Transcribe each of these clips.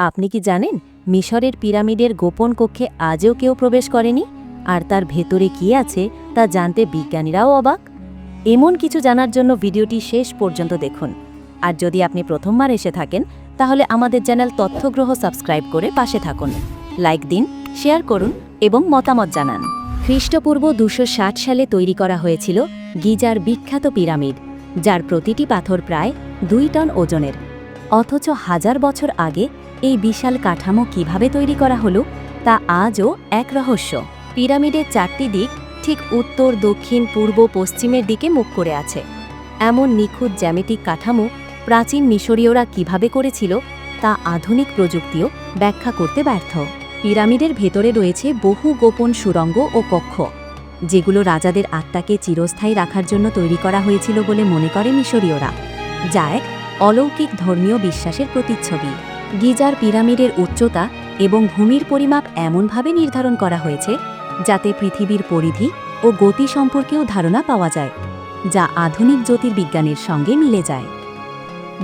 আপনি কি জানেন মিশরের পিরামিডের গোপন কক্ষে আজও কেউ প্রবেশ করেনি? আর তার ভেতরে কি আছে তা জানতে বিজ্ঞানীরাও অবাক। এমন কিছু জানার জন্য ভিডিওটি শেষ পর্যন্ত দেখুন। আর যদি আপনি প্রথমবার এসে থাকেন তাহলে আমাদের চ্যানেল তথ্যগ্রহ সাবস্ক্রাইব করে পাশে থাকুন, লাইক দিন, শেয়ার করুন এবং মতামত জানান। খ্রিস্টপূর্ব ২৬০ সালে তৈরি করা হয়েছিল গিজার বিখ্যাত পিরামিড, যার প্রতিটি পাথর প্রায় ২ টন ওজনের। অথচ হাজার বছর আগে এই বিশাল কাঠামো কিভাবে তৈরি করা হলো তা আজও এক রহস্য। পিরামিডের ৪টি দিক ঠিক উত্তর, দক্ষিণ, পূর্ব, পশ্চিমের দিকে মুখ করে আছে। এমন নিখুঁত জ্যামিতিক কাঠামো প্রাচীন মিশরীয়রা কিভাবে করেছিল তা আধুনিক প্রযুক্তিও ব্যাখ্যা করতে ব্যর্থ। পিরামিডের ভেতরে রয়েছে বহু গোপন সুড়ঙ্গ ও কক্ষ, যেগুলো রাজাদের আত্মাকে চিরস্থায়ী রাখার জন্য তৈরি করা হয়েছিল বলে মনে করে মিশরীয়রা, যা এক অলৌকিক ধর্মীয় বিশ্বাসের প্রতিচ্ছবি। গিজার পিরামিডের উচ্চতা এবং ভূমির পরিমাপ এমনভাবে নির্ধারণ করা হয়েছে যাতে পৃথিবীর পরিধি ও গতি সম্পর্কেও ধারণা পাওয়া যায়, যা আধুনিক জ্যোতির্বিজ্ঞানের সঙ্গে মিলে যায়।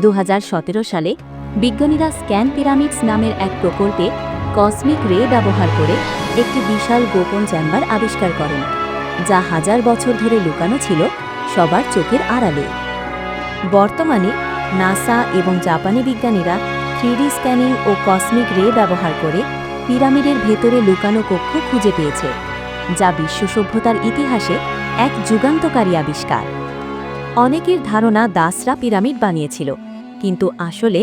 ২০১৭ সালে বিজ্ঞানীরা স্ক্যান পিরামিডস নামের এক প্রকল্পে কসমিক রে ব্যবহার করে একটি বিশাল গোপন চেম্বার আবিষ্কার করেন, যা হাজার বছর ধরে লুকানো ছিল সবার চোখের আড়ালে। বর্তমানে নাসা এবং জাপানি বিজ্ঞানীরা 3D স্ক্যানিং ও কসমিক রে ব্যবহার করে পিরামিডের ভেতরে লুকানো কক্ষ খুঁজে পেয়েছে, যা বিশ্ব সভ্যতার ইতিহাসে এক যুগান্তকারী আবিষ্কার। অনেকের ধারণা দাসরা পিরামিড বানিয়েছিল, কিন্তু আসলে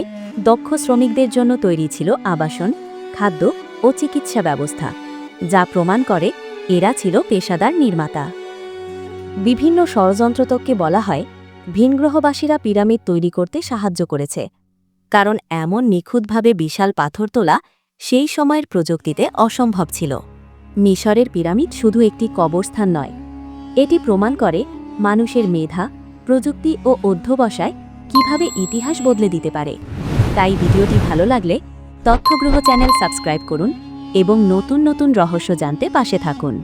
দক্ষ শ্রমিকদের জন্য তৈরি ছিল আবাসন, খাদ্য ও চিকিৎসা ব্যবস্থা, যা প্রমাণ করে এরা ছিল পেশাদার নির্মাতা। বিভিন্ন ষড়যন্ত্রতজ্ঞে বলা হয় ভিনগ্রহবাসীরা পিরামিড তৈরি করতে সাহায্য করেছে, কারণ এমন নিখুঁতভাবে বিশাল পাথর তোলা সেই সময়ের প্রযুক্তিতে অসম্ভব ছিল। মিশরের পিরামিড শুধু একটি কবরস্থান নয়, এটি প্রমাণ করে মানুষের মেধা, প্রযুক্তি ও অধ্যবসায় কিভাবে ইতিহাস বদলে দিতে পারে। তাই ভিডিওটি ভালো লাগলে তথ্যগ্রহ চ্যানেল সাবস্ক্রাইব করুন এবং নতুন নতুন রহস্য জানতে পাশে থাকুন।